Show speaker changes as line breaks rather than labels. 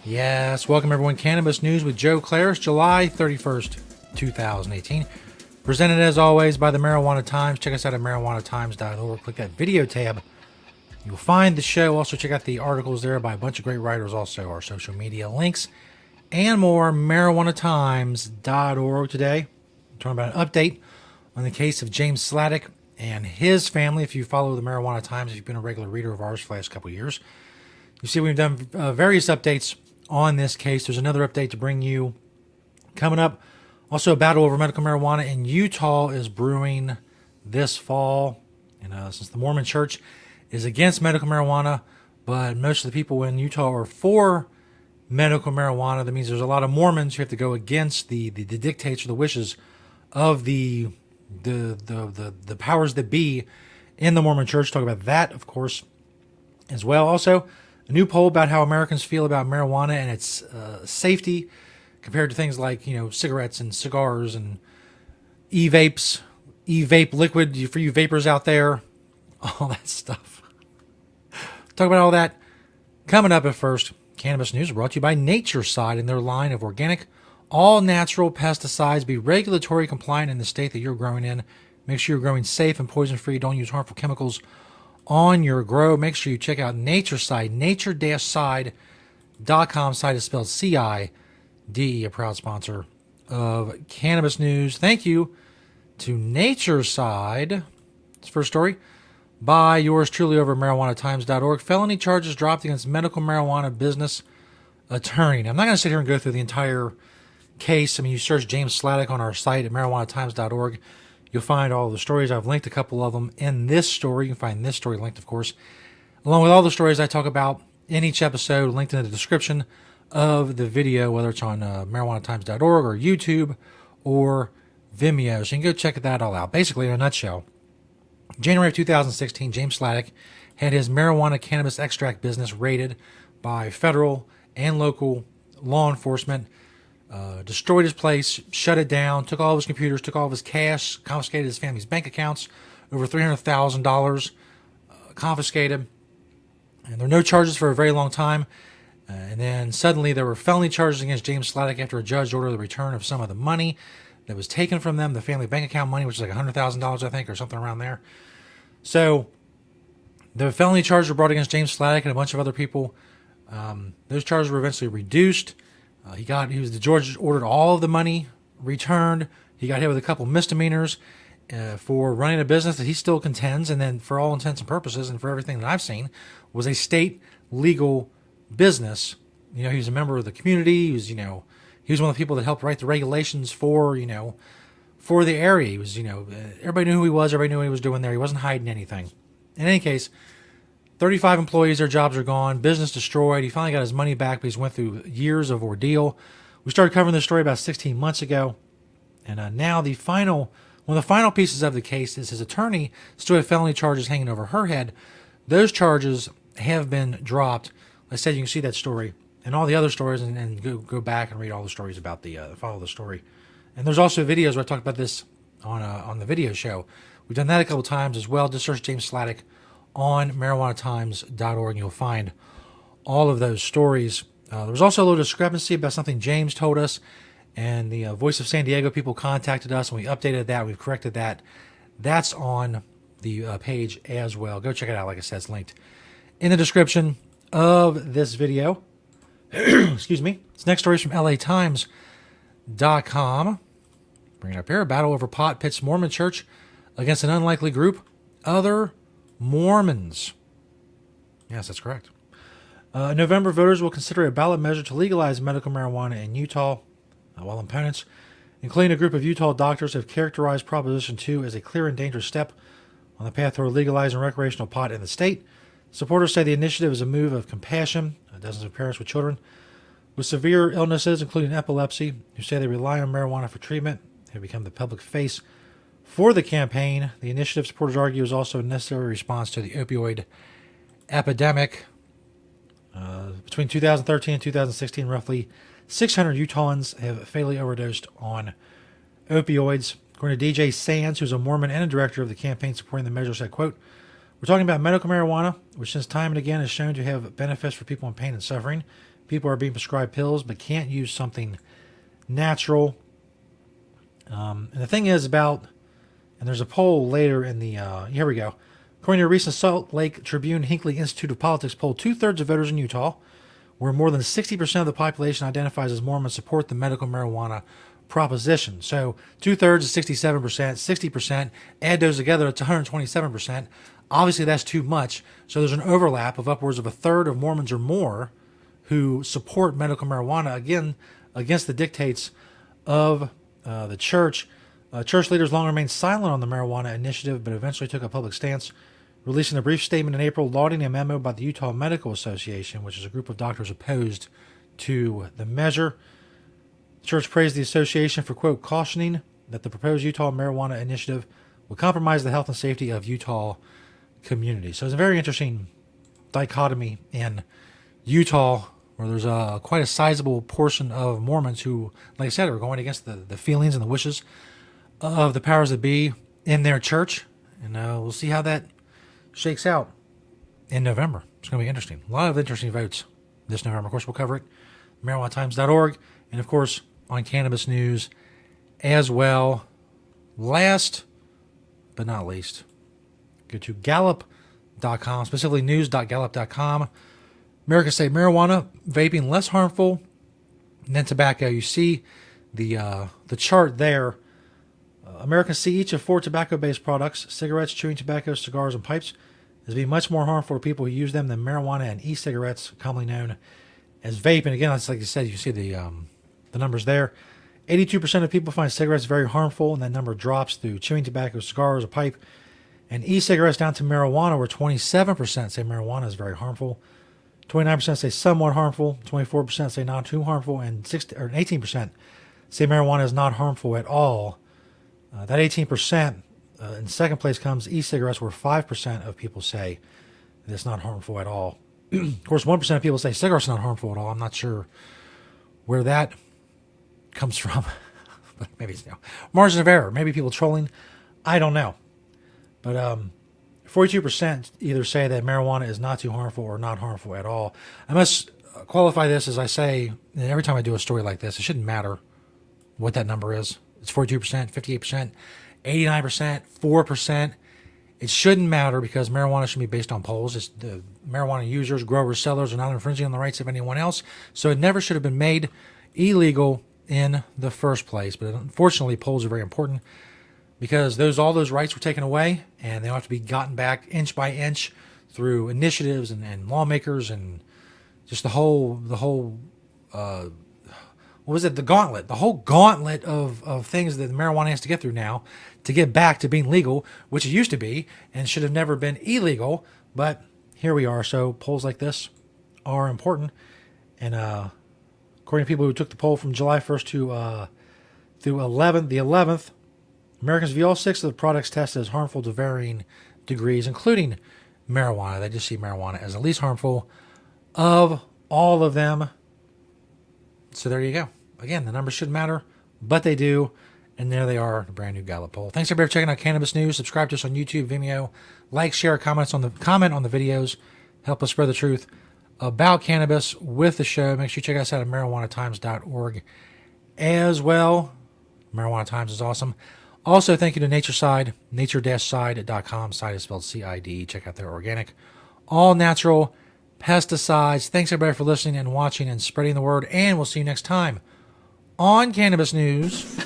Yes, welcome everyone. Cannabis News with Joe Klare. It's July 31st, 2018. Presented as always by the Marijuana Times. Check us out at marijuanatimes.org. Click that video tab. You'll find the show. Also check out the articles there by a bunch of great writers. Also our social media links and more. marijuanatimes.org. Today, I'm talking about an update on the case of James Slatic and his family. If you follow the Marijuana Times, if you've been a regular reader of ours for the last couple of years, you see we've done various updates on this case. There's another update to bring you coming up. Also, a battle over medical marijuana in Utah is brewing this fall. And since the Mormon Church is against medical marijuana, but most of the people in Utah are for medical marijuana, that means there's a lot of Mormons who have to go against the dictates or the wishes of the powers that be in the Mormon Church. Talk about that, of course, as well. Also, a new poll about how Americans feel about marijuana and its safety compared to things like, cigarettes and cigars and e-vapes, e-vape liquid for you vapors out there, all that stuff. Talk about all that coming up. At first, Cannabis News brought to you by Deicide and their line of organic, all-natural pesticides. Be regulatory compliant in the state that you're growing in. Make sure you're growing safe and poison-free. Don't use harmful chemicals on your grow. Make sure you check out Deicide, nature-side.com. Site is spelled C-I-D-E, a proud sponsor of Cannabis News. Thank you to Deicide. It's first story by yours truly over at marijuanatimes.org. Felony charges dropped against medical marijuana business attorney. Now, I'm not going to sit here and go through the entire case. I mean, you search James Slatic on our site at marijuanatimes.org. You'll find all the stories. I've linked a couple of them in this story. You can find this story linked, of course, along with all the stories I talk about in each episode, linked in the description of the video, whether it's on marijuanatimes.org or YouTube or Vimeo. So you can go check that all out. Basically, in a nutshell, January of 2016, James Slatic had his marijuana cannabis extract business raided by federal and local law enforcement. Destroyed his place, shut it down, took all of his computers, took all of his cash, confiscated his family's bank accounts, over $300,000 confiscated. And there were no charges for a very long time. And then suddenly there were felony charges against James Slatic after a judge ordered the return of some of the money that was taken from them, the family bank account money, which is like $100,000, I think, or something around there. So the felony charges were brought against James Slatic and a bunch of other people. Those charges were eventually reduced. The judge ordered all of the money returned. He got hit with a couple misdemeanors for running a business that he still contends, and then for all intents and purposes, and for everything that I've seen, was a state legal business. He was a member of the community. He was one of the people that helped write the regulations for the area. He was, everybody knew who he was. Everybody knew what he was doing there. He wasn't hiding anything. In any case, 35 employees, their jobs are gone, business destroyed. He finally got his money back, but he's went through years of ordeal. We started covering this story about 16 months ago. And now one of the final pieces of the case is his attorney still had felony charges hanging over her head. Those charges have been dropped. Like I said, you can see that story and all the other stories and go back and read all the stories about follow the story. And there's also videos where I talk about this on the video show. We've done that a couple times as well. Just search James Slatic on marijuanatimes.org, and you'll find all of those stories. There was also a little discrepancy about something James told us, and the Voice of San Diego people contacted us, and we updated that. We've corrected that. That's on the page as well. Go check it out. Like I said, it's linked in the description of this video. Excuse me. This next story is from LATimes.com. Bring it up here. A battle over pot pits Mormon Church against an unlikely group, other Mormons. Yes, that's correct. In November, voters will consider a ballot measure to legalize medical marijuana in Utah, while opponents, including a group of Utah doctors, have characterized Proposition 2 as a clear and dangerous step on the path toward legalizing recreational pot in the state. Supporters say the initiative is a move of compassion. Dozens of parents with children with severe illnesses, including epilepsy, who say they rely on marijuana for treatment, have become the public face for the campaign. The initiative, supporters argue, is also a necessary response to the opioid epidemic. Between 2013 and 2016, roughly 600 Utahns have fatally overdosed on opioids. According to DJ Sands, who's a Mormon and a director of the campaign supporting the measure, said, quote, "We're talking about medical marijuana, which since time and again is shown to have benefits for people in pain and suffering. People are being prescribed pills but can't use something natural. And the thing is about, and there's a poll later in the, here we go. According to a recent Salt Lake Tribune Hinckley Institute of Politics poll, 2/3 of voters in Utah, where more than 60% of the population identifies as Mormon, support the medical marijuana proposition. So 2/3 is 67%, 60%. Add those together, it's 127%. Obviously, that's too much. So there's an overlap of upwards of 1/3 of Mormons or more who support medical marijuana, again, against the dictates of the church. Church leaders long remained silent on the marijuana initiative, but eventually took a public stance, releasing a brief statement in April lauding a memo by the Utah Medical Association, which is a group of doctors opposed to the measure. The church praised the association for, quote, cautioning that the proposed Utah marijuana initiative would compromise the health and safety of Utah community. So it's a very interesting dichotomy in Utah, where there's quite a sizable portion of Mormons who, like I said, are going against the feelings and the wishes of the powers that be in their church. And we'll see how that shakes out in November. It's going to be interesting. A lot of interesting votes this November. Of course, we'll cover it. MarijuanaTimes.org. And, of course, on Cannabis News as well. Last but not least, go to Gallup.com, specifically news.gallup.com. Americans say marijuana, vaping less harmful than tobacco. You see the chart there. Americans see each of 4 tobacco-based products, cigarettes, chewing tobacco, cigars, and pipes, as being much more harmful to people who use them than marijuana and e-cigarettes, commonly known as vape. And again, it's like you said, you see the numbers there. 82% of people find cigarettes very harmful, and that number drops through chewing tobacco, cigars, a pipe, and e-cigarettes down to marijuana, where 27% say marijuana is very harmful. 29% say somewhat harmful, 24% say not too harmful, and 18% say marijuana is not harmful at all. That 18%, in second place comes e-cigarettes, where 5% of people say that it's not harmful at all. Of course, 1% of people say cigarettes are not harmful at all. I'm not sure where that comes from, but maybe it's margin of error. Maybe people trolling. I don't know. But 42% either say that marijuana is not too harmful or not harmful at all. I must qualify this as I say, and every time I do a story like this, it shouldn't matter what that number is. It's 42%, 58%, 89%, 4%. It shouldn't matter because marijuana should be based on polls. It's the marijuana users, growers, sellers are not infringing on the rights of anyone else. So it never should have been made illegal in the first place. But unfortunately, polls are very important because all those rights were taken away, and they have to be gotten back inch by inch through initiatives and lawmakers and just the whole what was it? The gauntlet, the whole gauntlet of things that marijuana has to get through now to get back to being legal, which it used to be and should have never been illegal. But here we are. So polls like this are important. And according to people who took the poll from July 1st to through the 11th, Americans view all 6 of the products tested as harmful to varying degrees, including marijuana. They just see marijuana as the least harmful of all of them. So there you go. Again, the numbers shouldn't matter, but they do. And there they are, the brand new Gallup poll. Thanks everybody for checking out Cannabis News. Subscribe to us on YouTube, Vimeo. Like, share, comment on the videos. Help us spread the truth about cannabis with the show. Make sure you check us out at MarijuanaTimes.org as well. Marijuana Times is awesome. Also, thank you to Natureside, nature-side.com. Side is spelled C-I-D. Check out their organic, all natural pesticides. Thanks everybody for listening and watching and spreading the word. And we'll see you next time on Cannabis News.